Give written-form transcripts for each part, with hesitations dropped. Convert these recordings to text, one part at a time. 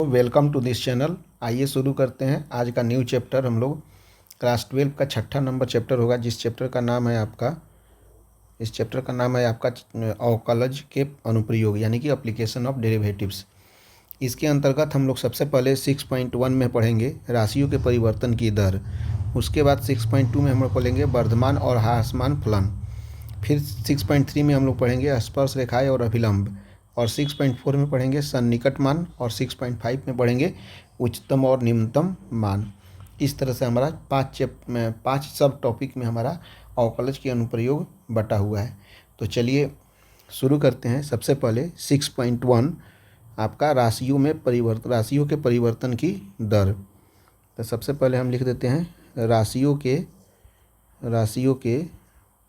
Welcome to this channel. आइए शुरू करते हैं आज का न्यू चैप्टर। हम लोग क्लास 12 का 6ठा नंबर चैप्टर होगा, जिस चैप्टर का नाम है आपका अवकलज के अनुप्रयोग यानी कि एप्लीकेशन ऑफ डेरिवेटिव्स। इसके अंतर्गत हम लोग सबसे पहले 6.1 में पढ़ेंगे राशियों के परिवर्तन की दर। उसके बाद 6.2 में हम लोग पढ़ेंगे वर्धमान और ह्रासमान फलन। फिर 6.3 में हम लोग पढ़ेंगे स्पर्श रेखाएं और अभिलंब। और 6.4 में पढ़ेंगे सन्निकट मान। और 6.5 में पढ़ेंगे उच्चतम और निम्नतम मान। इस तरह से हमारा पाँच सब टॉपिक में हमारा अवकलज के अनुप्रयोग बटा हुआ है। तो चलिए शुरू करते हैं। सबसे पहले 6.1 आपका राशियों के परिवर्तन की दर। तो सबसे पहले हम लिख देते हैं राशियों के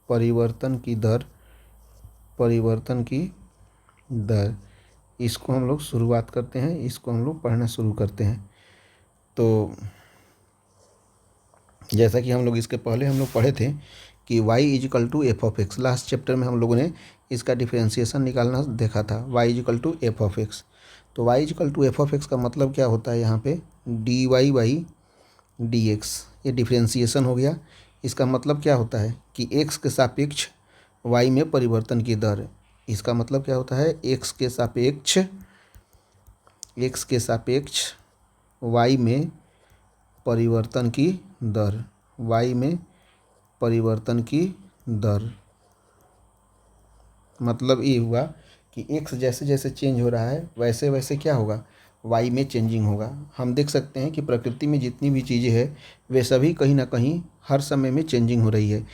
परिवर्तन की दर। इसको हम लोग शुरुआत करते हैं, इसको हम लोग पढ़ना शुरू करते हैं। तो जैसा कि हम लोग इसके पहले हम लोग पढ़े थे कि y equal to F of X. Last chapter में हम लोगों ने इसका डिफरेंशिएशन निकालना देखा था, y equal to F of X. तो y equal to F of X का मतलब क्या होता है, यहाँ पे dy बाई डी एक्स, ये डिफरेंशिएशन हो गया। इसका मतलब क्या होता है कि x के सापेक्ष y में परिवर्तन की दर। इसका मतलब क्या होता है, x के सापेक्ष y में परिवर्तन की दर, y में परिवर्तन की दर। मतलब ये हुआ कि x जैसे जैसे चेंज हो रहा है वैसे वैसे क्या होगा, y में चेंजिंग होगा। हम देख सकते हैं कि प्रकृति में जितनी भी चीज़ें हैं वे सभी कहीं ना कहीं हर समय में चेंजिंग हो रही है।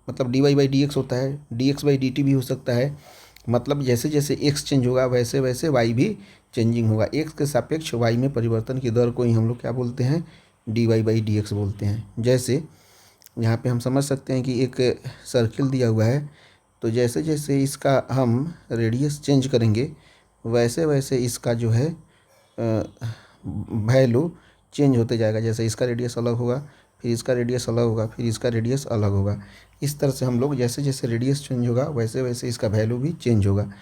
मतलब dy बाई डी एक्स होता है, dx बाई dt भी हो सकता है। मतलब जैसे जैसे x चेंज होगा वैसे वैसे y भी चेंजिंग होगा। x के सापेक्ष y में परिवर्तन की दर को ही हम लोग क्या बोलते हैं, dy बाई डी एक्स बोलते हैं। जैसे यहाँ पे हम समझ सकते हैं कि एक सर्किल दिया हुआ है, तो जैसे जैसे इसका हम रेडियस चेंज करेंगे वैसे वैसे इसका जो है वैल्यू चेंज होते जाएगा। जैसे इसका रेडियस अलग होगा, फिर इसका रेडियस अलग होगा, फिर इसका रेडियस अलग होगा। इस तरह से हम लोग जैसे जैसे रेडियस चेंज होगा वैसे वैसे इसका वैल्यू भी चेंज होगा।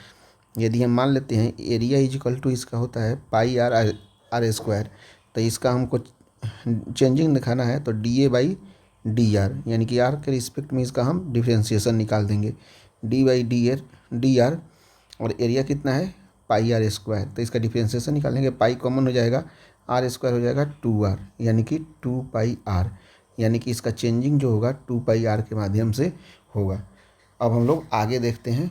यदि हम मान लेते हैं एरिया इजिकल टू इसका होता है पाई आर स्क्वायर, तो इसका हमको चेंजिंग दिखाना है तो D A by D R, यानी कि आर के रिस्पेक्ट में इसका हम डिफ्रेंशिएशन निकाल देंगे, डी बाई डी आर। और एरिया कितना है, पाई आर स्क्वायर, तो इसका डिफ्रेंशिएशन निकालेंगे, पाई कॉमन हो जाएगा, आर स्क्वायर हो जाएगा 2r, यानी कि 2 पाई आर। यानी कि इसका चेंजिंग जो होगा 2 पाई आर के माध्यम से होगा। अब हम लोग आगे देखते हैं।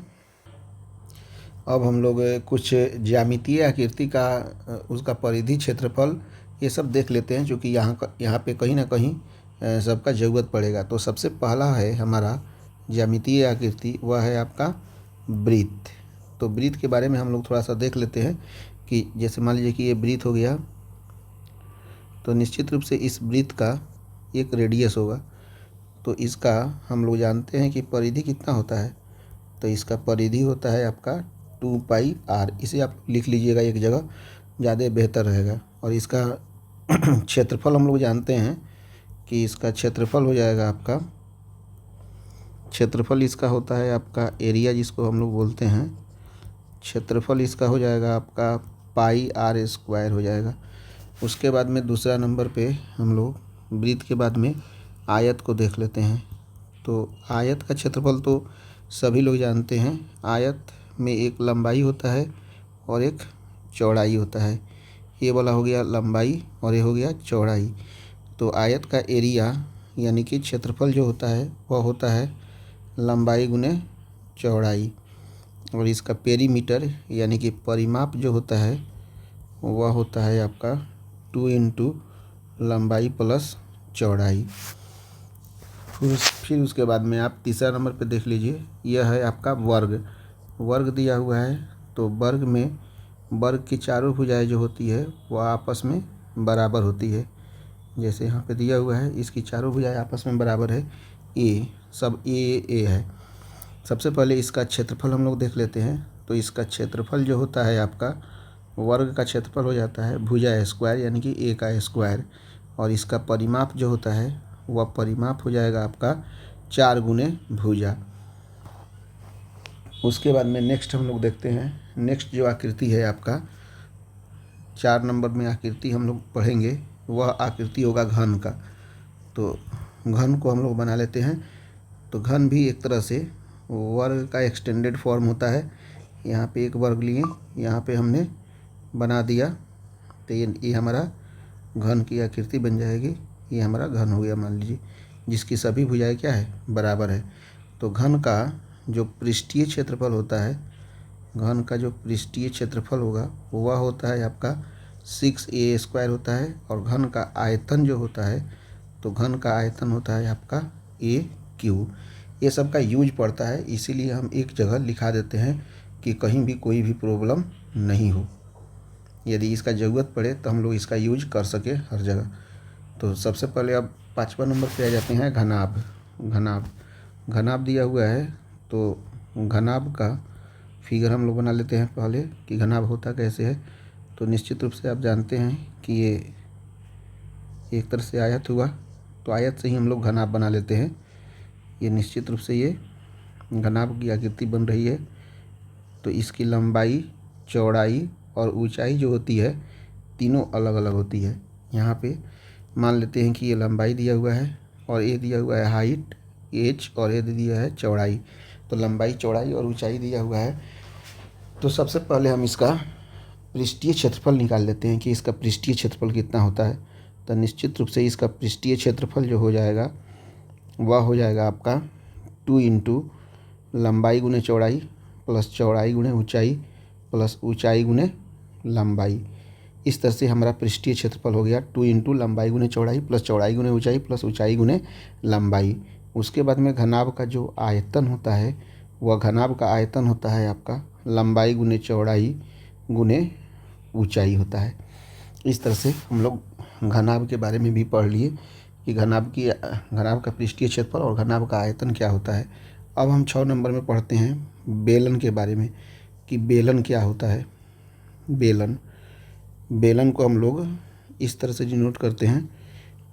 अब हम लोग कुछ ज्यामितीय आकृति का उसका परिधि, क्षेत्रफल, ये सब देख लेते हैं, क्योंकि यहाँ पे कहीं ना कहीं सबका ज़रूरत पड़ेगा। तो सबसे पहला है हमारा ज्यामितीय आकृति, वह है आपका वृत्त। तो वृत्त के बारे में हम लोग थोड़ा सा देख लेते हैं कि जैसे मान लीजिए कि ये वृत्त हो गया, तो निश्चित रूप से इस वृत्त का एक रेडियस होगा। तो इसका हम लोग जानते हैं कि परिधि कितना होता है, तो इसका परिधि होता है आपका 2 पाई आर। इसे आप लिख लीजिएगा एक जगह, ज़्यादा बेहतर रहेगा। और इसका क्षेत्रफल हम लोग जानते हैं कि इसका क्षेत्रफल हो जाएगा आपका, क्षेत्रफल इसका होता है आपका एरिया, जिसको हम लोग बोलते हैं, क्षेत्रफल इसका हो जाएगा आपका पाई आर स्क्वायर हो जाएगा। उसके बाद में दूसरा नंबर पे हम लोग वृत्त के बाद में आयत को देख लेते हैं। तो आयत का क्षेत्रफल तो सभी लोग जानते हैं, आयत में एक लंबाई होता है और एक चौड़ाई होता है। ये वाला हो गया लंबाई और ये हो गया चौड़ाई। तो आयत का एरिया यानी कि क्षेत्रफल जो होता है वह होता है लंबाई गुने चौड़ाई। और इसका पेरीमीटर यानी कि परिमाप जो होता है वह होता है आपका 2 इंटू लंबाई प्लस चौड़ाई। फिर उसके बाद में आप तीसरा नंबर पे देख लीजिए, यह है आपका वर्ग दिया हुआ है। तो वर्ग में वर्ग की चारों भुजाएं जो होती है वह आपस में बराबर होती है। जैसे यहाँ पे दिया हुआ है, इसकी चारों भुजाएं आपस में बराबर है, ए सब ए है। सबसे पहले इसका क्षेत्रफल हम लोग देख लेते हैं। तो इसका क्षेत्रफल जो होता है आपका वर्ग का क्षेत्रफल हो जाता है भुजा स्क्वायर, यानी कि ए का स्क्वायर। और इसका परिमाप जो होता है वह परिमाप हो जाएगा आपका 4 गुने भुजा। उसके बाद में नेक्स्ट हम लोग देखते हैं, नेक्स्ट जो आकृति है आपका 4 नंबर में आकृति हम लोग पढ़ेंगे वह आकृति होगा घन का। तो घन को हम लोग बना लेते हैं। तो घन भी एक तरह से वर्ग का एक्सटेंडेड फॉर्म होता है। यहाँ पे एक वर्ग लिए, यहाँ पे हमने बना दिया, तो ये हमारा घन की आकृति बन जाएगी। ये हमारा घन हो गया मान लीजिए, जिसकी सभी भुजाएं क्या है, बराबर है। तो घन का जो पृष्ठीय क्षेत्रफल होता है, घन का जो पृष्ठीय क्षेत्रफल होगा वह होता है आपका 6a² होता है। और घन का आयतन जो होता है, तो घन का आयतन होता है आपका AQ। ये सब का यूज पड़ता है, इसीलिए हम एक जगह लिखा देते हैं कि कहीं भी कोई भी प्रॉब्लम नहीं हो। यदि इसका ज़रूरत पड़े तो हम लोग इसका यूज कर सके हर जगह। तो सबसे पहले अब 5वां नंबर पे आ जाते हैं घनाभ। घनाभ दिया हुआ है, तो घनाभ का फिगर हम लोग बना लेते हैं पहले कि घनाभ होता कैसे है। तो निश्चित रूप से आप जानते हैं कि ये एक तरह से आयत हुआ, तो आयत से ही हम लोग घनाभ बना लेते हैं। ये निश्चित रूप से ये घनाभ की आकृति बन रही है। तो इसकी लंबाई, चौड़ाई और ऊंचाई जो होती है तीनों अलग अलग होती है। यहाँ पे मान लेते हैं कि ये लंबाई दिया हुआ है और ये दिया हुआ है हाइट h, और ये दिया है चौड़ाई। तो लंबाई, चौड़ाई और ऊंचाई दिया हुआ है। तो सबसे पहले हम इसका पृष्ठीय क्षेत्रफल निकाल लेते हैं कि इसका पृष्ठीय क्षेत्रफल कितना होता है। तो निश्चित रूप से इसका पृष्ठीय क्षेत्रफल जो हो जाएगा वह हो जाएगा आपका 2 इंटू लंबाई गुने चौड़ाई प्लस चौड़ाई गुने ऊंचाई प्लस ऊंचाई गुने लंबाई। इस तरह से हमारा पृष्ठीय क्षेत्रफल हो गया 2 इंटू लंबाई गुने चौड़ाई प्लस चौड़ाई गुने ऊंचाई प्लस ऊंचाई गुने लंबाई। उसके बाद में घनाभ का जो आयतन होता है, वह घनाभ का आयतन होता है आपका लंबाई गुने चौड़ाई गुने ऊंचाई होता है। इस तरह से हम लोग घनाभ के बारे में भी पढ़ लिए कि घनाभ का पृष्ठीय क्षेत्रफल और घनाभ का आयतन क्या होता है। अब हम 6 नंबर में पढ़ते हैं बेलन के बारे में कि बेलन क्या होता है। बेलन को हम लोग इस तरह से डिनोट करते हैं,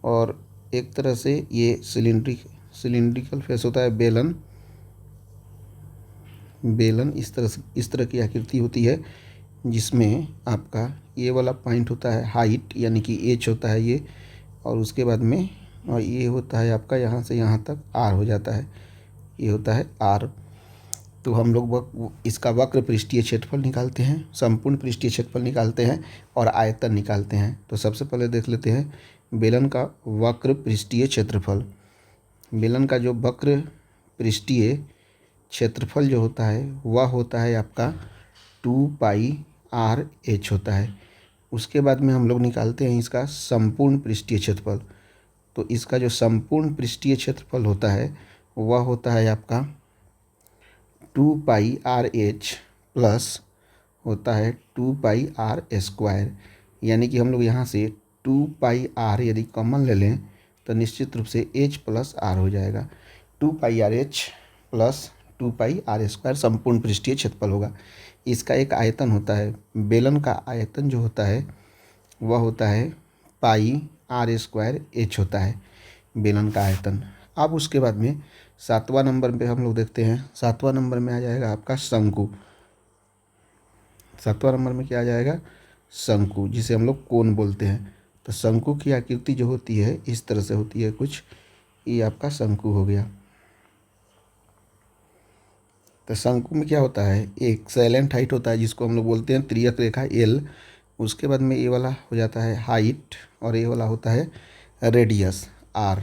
और एक तरह से ये सिलिंड्रिकल फेस होता है बेलन इस तरह की आकृति होती है, जिसमें आपका ये वाला पॉइंट होता है हाइट, यानी कि h होता है ये, और उसके बाद में और ये होता है आपका यहाँ से यहाँ तक r हो जाता है, ये होता है r। तो हम लोग इसका वक्र पृष्ठीय क्षेत्रफल निकालते हैं, संपूर्ण पृष्ठीय क्षेत्रफल निकालते हैं और आयतन निकालते हैं। तो सबसे पहले देख लेते हैं बेलन का वक्र पृष्ठीय क्षेत्रफल। बेलन का जो वक्र पृष्ठीय क्षेत्रफल जो होता है वह होता है आपका 2πr/h होता है। उसके बाद में हम लोग निकालते हैं इसका संपूर्ण पृष्ठीय क्षेत्रफल। तो इसका जो संपूर्ण पृष्ठीय क्षेत्रफल होता है वह होता है आपका 2πr/h प्लस होता है 2πr²। यानी कि हम लोग यहाँ से 2πr यदि कॉमन ले लें तो निश्चित रूप से h प्लस r हो जाएगा। 2πrh प्लस 2πr² संपूर्ण पृष्ठीय क्षेत्रफल होगा। इसका एक आयतन होता है, बेलन का आयतन जो होता है वह होता है πr² होता है बेलन का आयतन। अब उसके बाद में 7वां नंबर पे हम लोग देखते हैं। 7वां नंबर में आ जाएगा आपका शंकु। 7वां नंबर में क्या आ जाएगा, शंकु, जिसे हम लोग कोन बोलते हैं। तो शंकु की आकृति जो होती है इस तरह से होती है कुछ, ये आपका शंकु हो गया। तो शंकु में क्या होता है, एक सैलेंट हाइट होता है जिसको हम लोग बोलते हैं त्रियक रेखा L। उसके बाद में ये वाला हो जाता है हाइट और ये वाला होता है रेडियस R।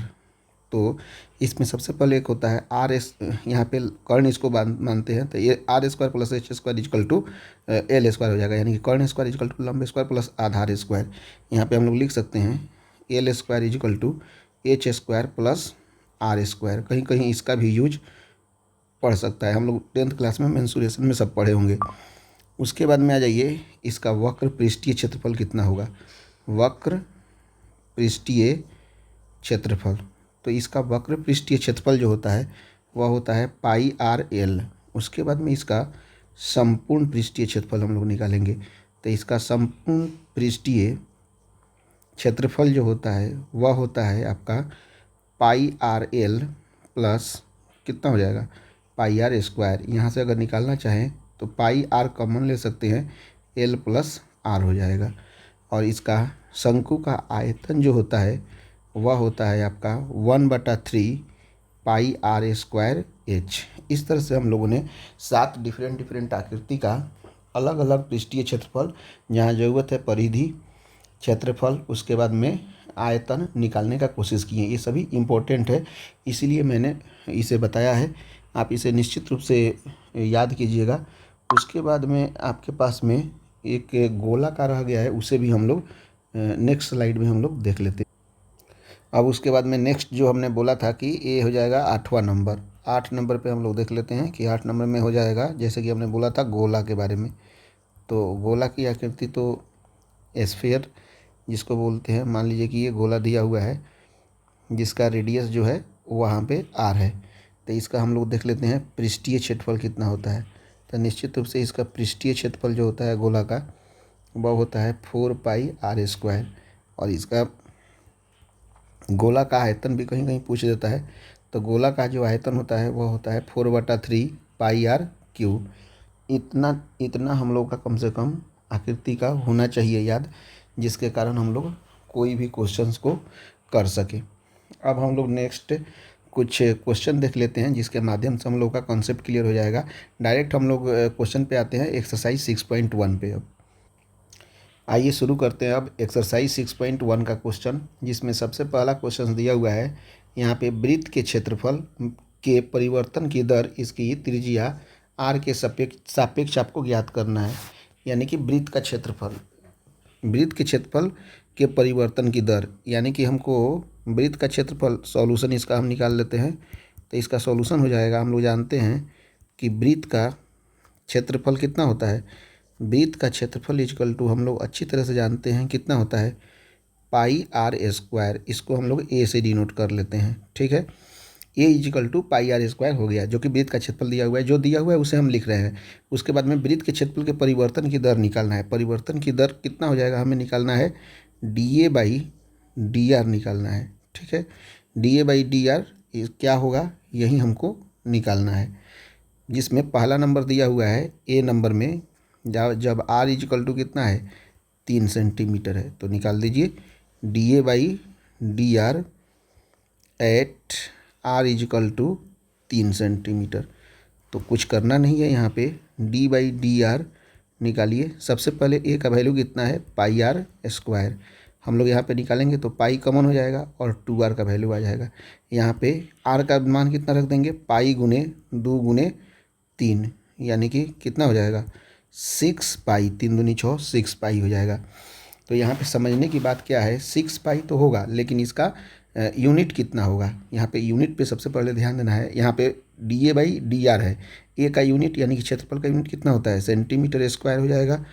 तो इसमें सबसे पहले एक होता है RS, यहाँ पे कर्ण इसको मानते हैं, तो ये R² प्लस H² = L² हो जाएगा। यानी कि कर्ण स्क्वायर इक्वल टू लंब स्क्वायर प्लस आधार स्क्वायर। यहाँ पे हम लोग लिख सकते हैं L² = H² प्लस R²। कहीं कहीं इसका भी यूज पढ़ सकता है, हम लोग 10th क्लास में मेंसुरेशन में सब पढ़े होंगे। उसके बाद में आ जाइए इसका वक्र पृष्ठीय क्षेत्रफल कितना होगा। वक्र पृष्ठीय क्षेत्रफल, तो इसका वक्र पृष्ठीय क्षेत्रफल जो होता है वह होता है πrl। उसके बाद में इसका संपूर्ण पृष्ठीय क्षेत्रफल हम लोग निकालेंगे। तो इसका संपूर्ण पृष्ठीय क्षेत्रफल जो होता है वह होता है आपका πrl प्लस कितना हो जाएगा, πr²। यहाँ से अगर निकालना चाहें तो πr कॉमन ले सकते हैं, l प्लस r हो जाएगा। और इसका शंकु का आयतन जो होता है वह होता है आपका 1/3 पाई आर स्क्वायर एच। इस तरह से हम लोगों ने 7 डिफरेंट आकृति का अलग अलग पृष्ठीय क्षेत्रफल, जहाँ ज़रूरत है परिधि, क्षेत्रफल, उसके बाद में आयतन निकालने का कोशिश किए। ये सभी इम्पोर्टेंट है, इसीलिए मैंने इसे बताया है। आप इसे निश्चित रूप से याद कीजिएगा। उसके बाद में आपके पास में एक गोला का रह गया है, उसे भी हम लोग नेक्स्ट स्लाइड में हम लोग देख लेते हैं। अब उसके बाद में नेक्स्ट जो हमने बोला था कि ये हो जाएगा 8वां नंबर। 8 नंबर पे हम लोग देख लेते हैं कि 8 नंबर में हो जाएगा, जैसे कि हमने बोला था गोला के बारे में। तो गोला की आकृति तो एस्फीयर जिसको बोलते हैं, मान लीजिए कि ये गोला दिया हुआ है जिसका रेडियस जो है वहाँ पे आर है। तो इसका हम लोग देख लेते हैं पृष्ठीय क्षेत्रफल कितना होता है। तो निश्चित रूप से इसका पृष्ठीय क्षेत्रफल जो होता है गोला का वह होता है 4 पाई आर स्क्वायर। और इसका गोला का आयतन भी कहीं कहीं पूछ देता है, तो गोला का जो आयतन होता है वह होता है 4/3 पाई आर क्यूब। इतना इतना हम लोग का कम से कम आकृति का होना चाहिए याद, जिसके कारण हम लोग कोई भी क्वेश्चंस को कर सके। अब हम लोग नेक्स्ट कुछ क्वेश्चन देख लेते हैं, जिसके माध्यम से हम लोग का कॉन्सेप्ट क्लियर हो जाएगा। डायरेक्ट हम लोग क्वेश्चन पे आते हैं, एक्सरसाइज 6.1 पे। अब आइए शुरू करते हैं अब एक्सरसाइज 6.1 का क्वेश्चन, जिसमें सबसे पहला क्वेश्चन दिया हुआ है यहाँ पे वृत्त के क्षेत्रफल के परिवर्तन की दर, इसकी त्रिज्या आर के सापेक्ष आपको ज्ञात करना है। यानी कि वृत्त का क्षेत्रफल, वृत्त के क्षेत्रफल के परिवर्तन की दर, यानी कि हमको वृत्त का क्षेत्रफल, सॉल्यूशन इसका हम निकाल लेते हैं। तो इसका सॉल्यूशन हो जाएगा, हम लोग जानते हैं कि वृत्त का क्षेत्रफल कितना होता है। वृत्त का क्षेत्रफल इक्वल टू हम लोग अच्छी तरह से जानते हैं कितना होता है, पाई आर स्क्वायर। इसको हम लोग ए से डिनोट कर लेते हैं, ठीक है। A equal to pi r square हो गया, जो कि वृत्त का क्षेत्रफल दिया हुआ है। जो दिया हुआ है उसे हम लिख रहे हैं। उसके बाद में वृत्त के क्षेत्रफल के परिवर्तन की दर निकालना है। परिवर्तन की दर कितना हो जाएगा, हमें निकालना है DA/DR निकालना है, ठीक है। DA/DR क्या होगा, यही हमको निकालना है, जिसमें पहला नंबर दिया हुआ है ए नंबर में। जब आर इक्वल टू कितना है, 3 सेंटीमीटर है, तो निकाल दीजिए DA/DR at R equal to 3 centimetre. तो कुछ करना नहीं है, यहाँ पे D/DR निकालिए। सबसे पहले ए का वैल्यू कितना है, पाई आर स्क्वायर। हम लोग यहाँ पे निकालेंगे तो पाई कॉमन हो जाएगा और 2r का वैल्यू आ जाएगा। यहाँ पे आर का मान कितना रख देंगे, पाई गुने 2 गुने 3, यानी कि कितना हो जाएगा, 6 पाई। 3 दूनी 6, 6 पाई हो जाएगा। तो यहाँ पे समझने की बात क्या है, 6 पाई तो होगा, लेकिन इसका यूनिट कितना होगा। यहाँ पे यूनिट पे सबसे पहले ध्यान देना है। यहाँ पे DA/DR है, ए का यूनिट यानी कि क्षेत्रफल का यूनिट कितना होता है, सेंटीमीटर स्क्वायर हो जाएगा।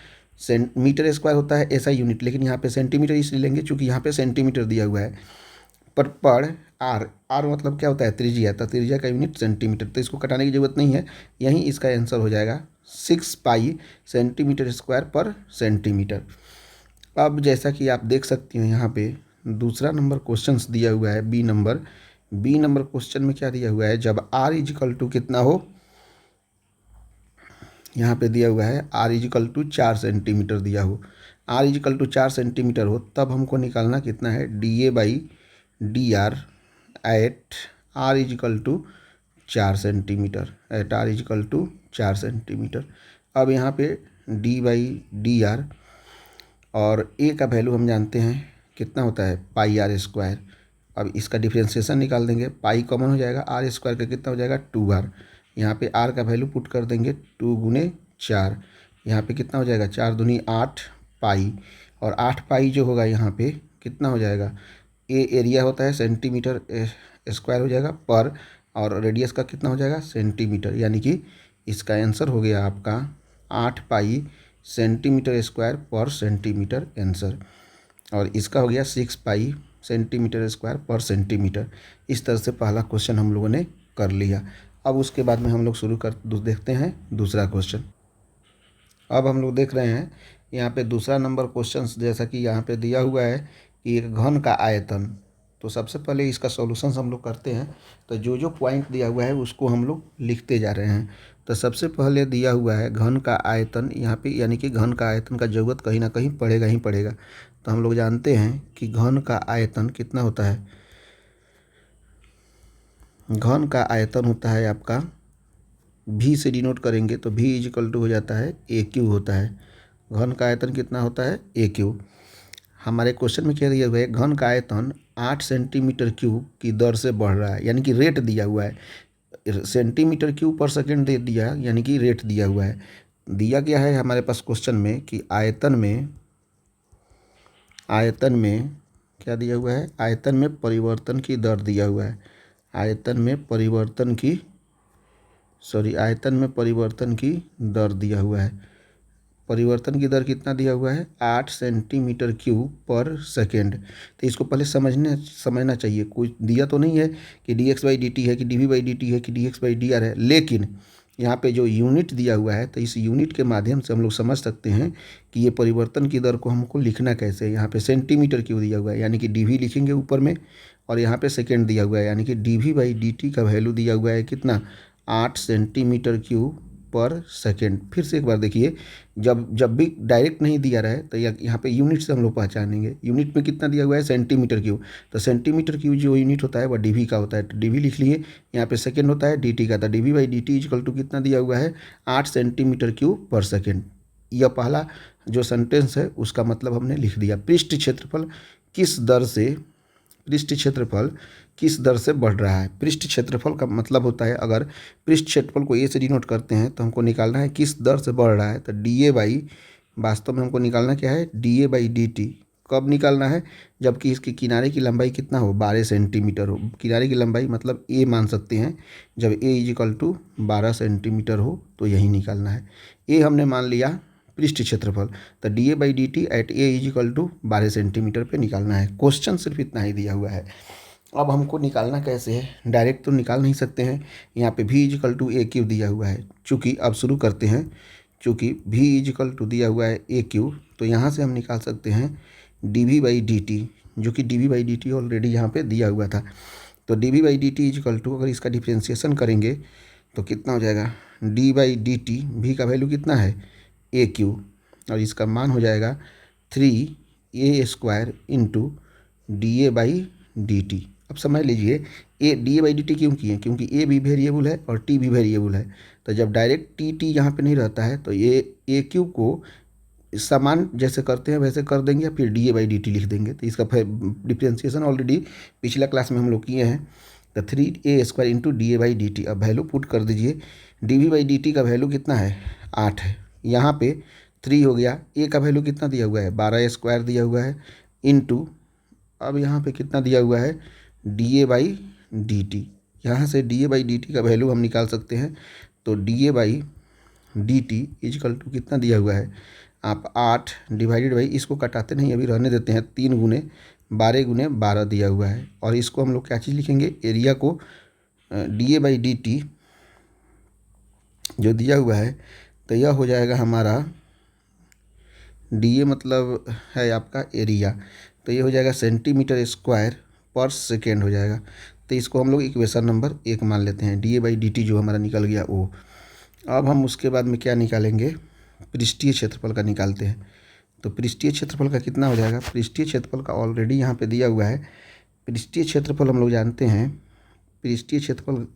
मीटर स्क्वायर होता है ऐसा यूनिट, लेकिन यहाँ पे सेंटीमीटर इसलिए लेंगे चूँकि यहाँ पे सेंटीमीटर दिया हुआ है। पर आर मतलब क्या होता है, त्रिज्या। तो त्रिज्या का यूनिट सेंटीमीटर, तो इसको कटाने की जरूरत नहीं है, यहीं इसका आंसर हो जाएगा 6 पाई सेंटीमीटर स्क्वायर पर सेंटीमीटर। अब जैसा कि आप देख सकती हो, यहाँ पे दूसरा नंबर क्वेश्चन दिया हुआ है, बी नंबर क्वेश्चन में क्या दिया हुआ है, जब आर इक्वल टू कितना हो, यहाँ पे दिया हुआ है आर इक्वल टू 4 सेंटीमीटर दिया हो। आर इक्वल टू 4 सेंटीमीटर हो तब हमको निकालना कितना है, DA/DR at R equal to 4 centimetre, at R equal to 4 centimetre. अब यहाँ पे D/DR और ए का वैल्यू हम जानते हैं कितना होता है, पाई आर स्क्वायर। अब इसका डिफ्रेंसिएशन निकाल देंगे, पाई कॉमन हो जाएगा, आर स्क्वायर का कितना हो जाएगा, 2r। यहाँ पे आर का वैल्यू पुट कर देंगे 2 गुने 4, यहाँ पे कितना हो जाएगा, 4 दूनी 8 पाई। और 8 पाई जो होगा यहाँ पे कितना हो जाएगा, ए एरिया होता है सेंटीमीटर स्क्वायर हो जाएगा पर, और रेडियस का कितना हो जाएगा, सेंटीमीटर। यानी कि इसका आंसर हो गया आपका 8 पाई सेंटीमीटर स्क्वायर पर सेंटीमीटर आंसर। और इसका हो गया 6 पाई सेंटीमीटर स्क्वायर पर सेंटीमीटर। इस तरह से पहला क्वेश्चन हम लोगों ने कर लिया। अब उसके बाद में हम लोग देखते हैं दूसरा क्वेश्चन। अब हम लोग देख रहे हैं यहाँ पे दूसरा नंबर क्वेश्चन, जैसा कि यहाँ पे दिया हुआ है कि एक घन का आयतन, तो सबसे पहले इसका सॉल्यूशंस हम लोग करते हैं। तो जो जो पॉइंट दिया हुआ है उसको हम लोग लिखते जा रहे हैं। तो सबसे पहले दिया हुआ है घन का आयतन यहाँ पे, यानी कि घन का आयतन का ज़रूरत कहीं ना कहीं पड़ेगा ही पड़ेगा। तो हम लोग जानते हैं कि घन का आयतन कितना होता है। घन का आयतन होता है आपका भी से डिनोट करेंगे तो भी इज इक्वल टू हो जाता है ए क्यू होता है। घन का आयतन कितना होता है ए क्यू। हमारे क्वेश्चन में क्या दिया हुआ है, घन का आयतन 8 सेंटीमीटर क्यूब की दर से बढ़ रहा है, यानी कि रेट दिया हुआ है। सेंटीमीटर क्यूब पर सेकेंड दे दिया, यानी कि रेट दिया हुआ है। दिया गया है हमारे पास क्वेश्चन में कि आयतन में क्या दिया हुआ है, आयतन में परिवर्तन की दर दिया हुआ है। आयतन में परिवर्तन की दर दिया हुआ है। परिवर्तन की दर कितना दिया हुआ है, 8 सेंटीमीटर क्यूब पर सेकेंड। तो इसको पहले समझना चाहिए। कुछ दिया तो नहीं है कि dx/dt है कि dv/dt है कि dx/dr है, लेकिन यहाँ पे जो यूनिट दिया हुआ है तो इस यूनिट के माध्यम से हम लोग समझ सकते हैं कि ये परिवर्तन की दर को हमको लिखना कैसे है। यहाँ पे सेंटीमीटर क्यूब दिया हुआ है, यानी कि dv लिखेंगे ऊपर में, और यहाँ पे सेकेंड दिया हुआ है, यानी कि dv/dt का वैल्यू दिया हुआ है कितना, 8 सेंटीमीटर क्यूब पर सेकेंड। फिर से एक बार देखिए, जब भी डायरेक्ट नहीं दिया रहा है तो यहाँ पे यूनिट से हम लोग पहचानेंगे। यूनिट में कितना दिया हुआ है, सेंटीमीटर क्यूब। तो सेंटीमीटर क्यूब जो यूनिट होता है वह डीवी का होता है, तो डीवी लिख लिए। यहाँ पे सेकेंड होता है डीटी का, तो dv/dt इक्वल टू कितना दिया हुआ है, 8 सेंटीमीटर क्यूब पर सेकेंड। यह पहला जो सेंटेंस है उसका मतलब हमने लिख दिया। पृष्ठ क्षेत्रफल किस दर से बढ़ रहा है। पृष्ठ क्षेत्रफल का मतलब होता है, अगर पृष्ठ क्षेत्रफल को ए से डिनोट करते हैं तो हमको निकालना है किस दर से बढ़ रहा है। तो वास्तव में हमको निकालना क्या है, dA/dt। कब निकालना है, जबकि इसके किनारे की लंबाई कितना हो, 12 सेंटीमीटर हो। किनारे की लंबाई मतलब ए मान सकते हैं, जब ए इज इक्वल टू 12 सेंटीमीटर हो तो यही निकालना है। ए हमने मान लिया पृष्ठ क्षेत्रफल, तो dA/dt at A is equal to 12 centimetre पे निकालना है। क्वेश्चन सिर्फ इतना ही दिया हुआ है। अब हमको निकालना कैसे है, डायरेक्ट तो निकाल नहीं सकते हैं। यहाँ पे v is equal to A Q दिया हुआ है। चूँकि अब शुरू करते हैं, चूँकि v इज इक्वल टू दिया हुआ है ए क्यू, तो यहाँ से हम निकाल सकते हैं dv/dt, जो कि dv/dt ऑलरेडी यहाँ पे दिया हुआ था। तो dv/dt इज इक्वल टू, अगर इसका डिफ्रेंशिएशन करेंगे तो कितना हो जाएगा, d/dt, v का वैल्यू कितना है ए क्यू, और इसका मान हो जाएगा 3a² इंटू dA/dt। अब समझ लीजिए, ए dA/dt क्यों किए, क्योंकि ए भी वेरिएबल है और टी भी वेरिएबल है। तो जब डायरेक्ट टी यहाँ पे नहीं रहता है तो ये ए क्यू को समान जैसे करते हैं वैसे कर देंगे, फिर dA/dt लिख देंगे। तो इसका डिफ्रेंशिएशन ऑलरेडी पिछला क्लास में हम लोग किए हैं। तो 3a² इंटू dA/dt। अब वैल्यू पुट कर दीजिए। dv/dt का वैल्यू कितना है, 8 है। यहाँ पे 3 हो गया, ए का वैल्यू कितना दिया हुआ है, 12² दिया हुआ है, इंटू अब यहाँ पे कितना दिया हुआ है, dA/dt। यहाँ से dA/dt का वैल्यू हम निकाल सकते हैं। तो dA/dt इज इक्वल टू कितना दिया हुआ है, आप 8 डिवाइडेड बाई, इसको कटाते नहीं अभी रहने देते हैं, 3 गुने 12 दिया हुआ है। और इसको हम लोग क्या चीज़ लिखेंगे, एरिया को dA/dt जो दिया हुआ है, तो यह हो जाएगा हमारा, dA मतलब है आपका एरिया, तो ये हो जाएगा सेंटीमीटर स्क्वायर पर सेकेंड हो जाएगा। तो इसको हम लोग इक्वेशन नंबर 1 मान लेते हैं। dA/dt जो हमारा निकल गया वो। अब हम उसके बाद में क्या निकालेंगे, पृष्ठीय क्षेत्रफल का निकालते हैं। तो पृष्ठीय क्षेत्रफल का कितना हो जाएगा, पृष्ठीय क्षेत्रफल का ऑलरेडी यहाँ पे दिया हुआ है। पृष्ठीय क्षेत्रफल हम लोग जानते हैं, पृष्ठीय क्षेत्रफल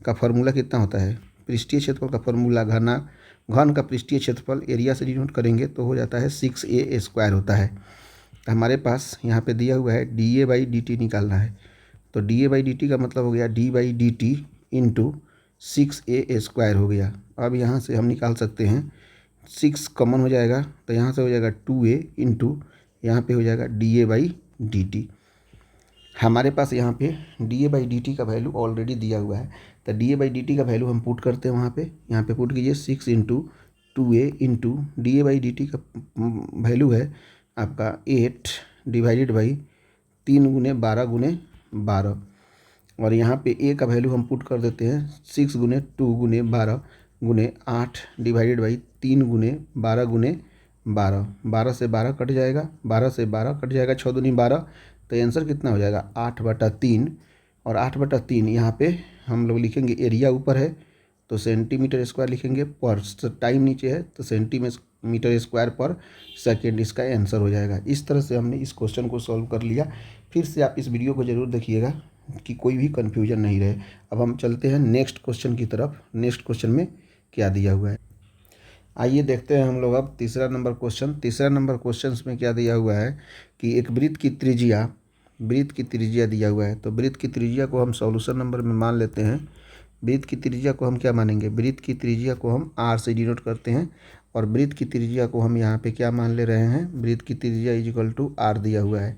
का फॉर्मूला कितना होता है, पृष्ठीय क्षेत्रफल का फॉर्मूला घन का पृष्ठीय क्षेत्रफल एरिया से डिनोट करेंगे तो हो जाता है 6a² होता है। तो हमारे पास यहाँ पे दिया हुआ है dA/dt निकालना है। तो dA/dt का मतलब हो गया d/dt इंटू 6a² हो गया। अब यहाँ से हम निकाल सकते हैं, 6 कॉमन हो जाएगा तो यहाँ से हो जाएगा 2a इंटू यहाँ पे हो जाएगा dA/dt। हमारे पास यहाँ पे dA/dt का वैल्यू ऑलरेडी दिया हुआ है। तो dA/dt का वैल्यू हम पुट करते हैं वहाँ पे, यहाँ पे पुट कीजिए 6 इंटू 2a इंटू dA/dt का वैल्यू है आपका 8 डिवाइडेड बाई 3 गुने 12 गुने 12, और यहाँ पे a का वैल्यू हम पुट कर देते हैं 6 गुने 2 गुने 12 गुने 8 डिवाइडेड बाई 3 गुने 12 गुने 12। 12 से 12 कट जाएगा, 12 से 12 कट जाएगा, 6 दूनी 12, तो आंसर कितना हो जाएगा 8/3। और 8/3 यहाँ पे हम लोग लिखेंगे, एरिया ऊपर है तो सेंटीमीटर स्क्वायर लिखेंगे, पर टाइम नीचे है तो सेंटीमीटर स्क्वायर पर सेकेंड इसका आंसर हो जाएगा। इस तरह से हमने इस क्वेश्चन को सॉल्व कर लिया। फिर से आप इस वीडियो को ज़रूर देखिएगा कि कोई भी कन्फ्यूजन नहीं रहे। अब हम चलते हैं नेक्स्ट क्वेश्चन की तरफ। नेक्स्ट क्वेश्चन में क्या दिया हुआ है, आइए देखते हैं हम लोग अब तीसरा नंबर क्वेश्चन। तीसरा नंबर क्वेश्चन में क्या दिया हुआ है कि एक वृत्त की त्रिज्या दिया हुआ है। तो वृत्त की त्रिज्या को हम सॉल्यूशन नंबर में मान लेते हैं। वृत्त की त्रिज्या को हम क्या मानेंगे, वृत्त की त्रिज्या को हम आर से डिनोट करते हैं। और वृत्त की त्रिज्या को हम यहाँ पे क्या मान ले रहे हैं, वृत्त की त्रिज्या इक्वल टू आर दिया हुआ है।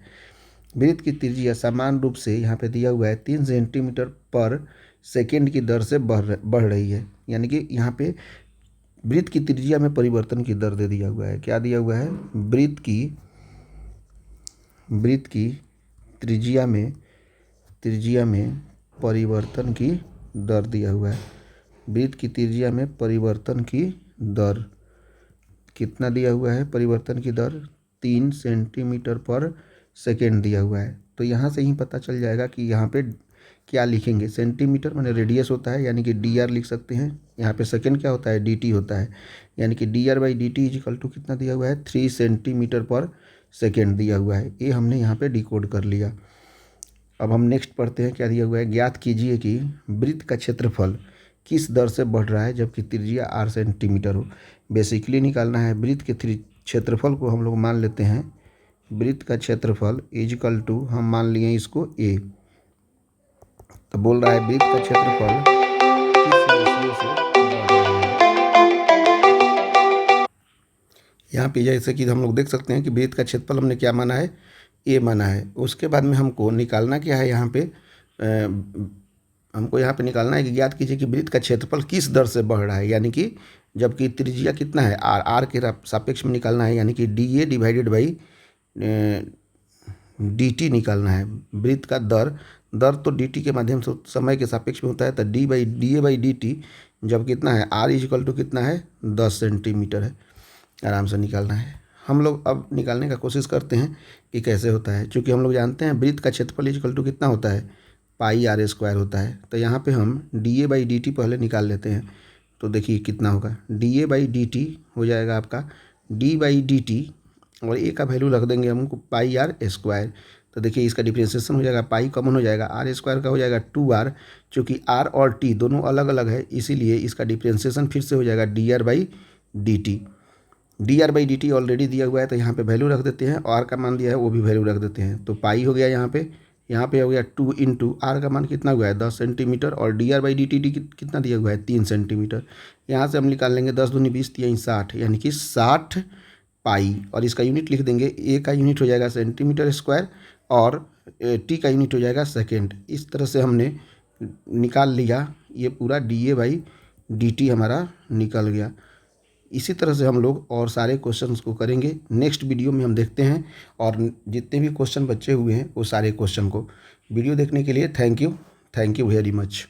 वृत्त की त्रिज्या समान रूप से यहाँ पे दिया हुआ है 3 सेंटीमीटर पर सेकेंड की दर से बढ़ रही है। यानी कि यहाँ पे वृत्त की त्रिज्या में परिवर्तन की दर दे दिया हुआ है। क्या दिया हुआ है, वृत्त की त्रिज्या में परिवर्तन की दर दिया हुआ है। वृत्त की त्रिज्या में परिवर्तन की दर कितना दिया हुआ है, परिवर्तन की दर 3 सेंटीमीटर पर सेकेंड दिया हुआ है। तो यहाँ से ही पता चल जाएगा कि यहाँ पे क्या लिखेंगे, सेंटीमीटर माने रेडियस होता है यानी कि डी आर लिख सकते हैं। यहाँ पे सेकेंड क्या होता है, डी टी होता है, यानी कि D R by D T equal to कितना दिया हुआ है, 3 सेंटीमीटर पर सेकेंड दिया हुआ है। ये हमने यहाँ पे डिकोड कर लिया। अब हम नेक्स्ट पढ़ते हैं, क्या दिया हुआ है, ज्ञात कीजिए कि वृत्त का क्षेत्रफल किस दर से बढ़ रहा है जबकि त्रिज्या 8 सेंटीमीटर हो। बेसिकली निकालना है वृत्त के क्षेत्रफल को हम लोग मान लेते हैं, वृत्त का क्षेत्रफल इक्वल टू हम मान लिए इसको ए। तो बोल रहा है वृत्त का क्षेत्रफल किस रेशियो से बढ़ रहा है। यहाँ पे जैसे कि हम लोग देख सकते हैं कि वृत्त का क्षेत्रफल हमने क्या माना है, ए माना है। उसके बाद में हमको निकालना क्या है, यहाँ पे हमको यहाँ पे निकालना है कि ज्ञात कीजिए कि वृत्त का क्षेत्रफल किस दर से बढ़ रहा है, यानी कि जबकि त्रिज्या कितना है आर के सापेक्ष में निकालना है, यानी कि D A divided by D T निकालना है। वृत्त का दर तो डी टी के माध्यम से समय के सापेक्ष में होता है, तो D A by D T जब कितना है आर इक्वल टू कितना है 10 सेंटीमीटर है। आराम से निकालना है। हम लोग अब निकालने का कोशिश करते हैं कि कैसे होता है। चूँकि हम लोग जानते हैं वृत्त का क्षेत्रफल इक्वल टू कितना होता है, पाई आर स्क्वायर होता है। तो यहाँ पे हम D A by D T पहले निकाल लेते हैं। तो देखिए कितना होगा, D A by D T हो जाएगा आपका डी बाई डी टी, और ए का वैल्यू रख देंगे हमको पाई आर स्क्वायर। तो देखिए इसका डिफ्रेंशिएशन हो जाएगा, पाई कॉमन हो जाएगा, आर स्क्वायर का हो जाएगा 2r। चूँकि आर और टी दोनों अलग अलग है इसीलिए इसका डिफ्रेंशिएशन फिर से हो जाएगा D R by D T. D R by D T already दिया हुआ है तो यहाँ पे वैल्यू रख देते हैं, आर का मान दिया है वो भी वैल्यू रख देते हैं। तो पाई हो गया यहाँ पे हो गया 2 इंटू आर का मान कितना हुआ है 10 सेंटीमीटर, और D R by D T कितना दिया हुआ है 3 सेंटीमीटर। यहाँ से हम निकाल लेंगे 10 दूनी 20 3 60, यानी कि 60 पाई। और इसका यूनिट लिख देंगे, ए का यूनिट हो जाएगा सेंटीमीटर स्क्वायर और टी का यूनिट हो जाएगा सेकेंड। इस तरह से हमने निकाल लिया, ये पूरा D A by D T हमारा निकल गया। इसी तरह से हम लोग और सारे क्वेश्चंस को करेंगे। नेक्स्ट वीडियो में हम देखते हैं और जितने भी क्वेश्चन बचे हुए हैं वो सारे क्वेश्चन को। वीडियो देखने के लिए थैंक यू वेरी मच।